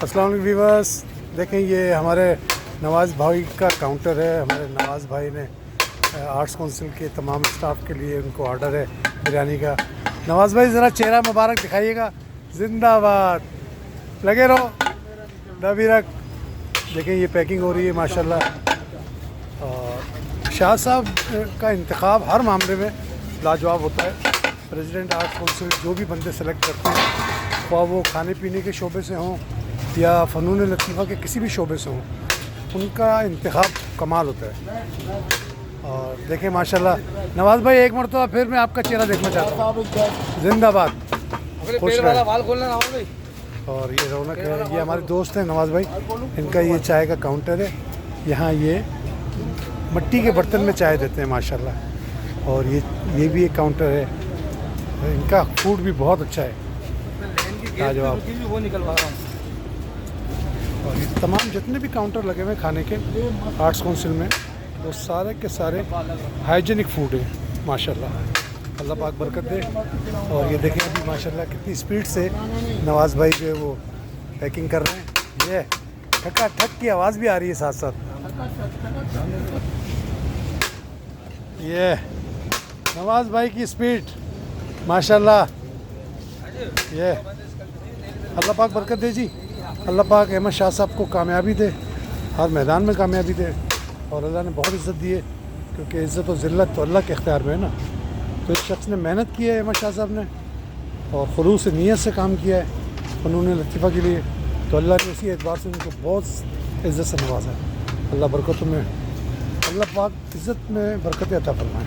अस्सलाम वालेकुम व्यूअर्स, देखें ये हमारे नवाज़ भाई का काउंटर है। हमारे नवाज़ भाई ने आर्ट्स काउंसिल के तमाम स्टाफ के लिए उनको ऑर्डर है बिरयानी का। नवाज़ भाई ज़रा चेहरा मुबारक दिखाइएगा, जिंदाबाद, लगे रहो दबी रख। देखें ये पैकिंग हो रही है माशाल्लाह। और शाह साहब का इंतखाब हर मामले में लाजवाब होता है। प्रेसिडेंट आर्ट्स काउंसिल जो भी बंदे सेलेक्ट करते हैं, ख्वाह वो खाने पीने के शोबे से हों या फ़नून लतीफ़ा के किसी भी शोबे से हों, उनका इंतखाब कमाल होता है। और देखें माशाल्लाह नवाज़ भाई, एक मरतबा फिर मैं आपका चेहरा देखना चाहता हूँ, जिंदाबाद, खुश रहें। और ये रौनक है, ये हमारे दोस्त हैं नवाज़ भाई, इनका ये चाय का काउंटर है। यहाँ ये मिट्टी के बर्तन में चाय देते हैं माशाल्लाह। और ये भी एक काउंटर है, इनका फूड भी बहुत अच्छा है, लाजवाब। वो निकलवा रहा हूँ। और ये तमाम जितने भी काउंटर लगे हुए हैं खाने के आर्ट्स काउंसिल में, वो सारे के सारे हाइजीनिक फूड है माशाल्लाह। अल्लाह पाक बरकत दे। और ये देखें अभी माशाल्लाह कितनी स्पीड से नवाज़ भाई जो है वो पैकिंग कर रहे हैं। ये ठक्का ठक की आवाज़ भी आ रही है साथ साथ। ये नवाज़ भाई की स्पीड माशाल्लाह। ये अल्लाह पाक बरकत दे जी, अल्लाह पाक अहमद शाह साहब को कामयाबी दे, हर मैदान में कामयाबी दे। और अल्लाह ने बहुत इज़्ज़त दी है, क्योंकि इज़्ज़त और ज़िल्लत तो अल्लाह के इख्तियार में है ना। तो इस शख्स ने मेहनत की है अहमद शाह साहब ने, और खुलूस नीयत से काम किया है फ़नून लतीफ़ा के लिए, तो अल्लाह ने उसी एतबार से उनको बहुत इज़्ज़त से नवाजा है। अल्लाह बरकतों में, अल्लाह पाक इज़्ज़त में बरकत अता फरमाए।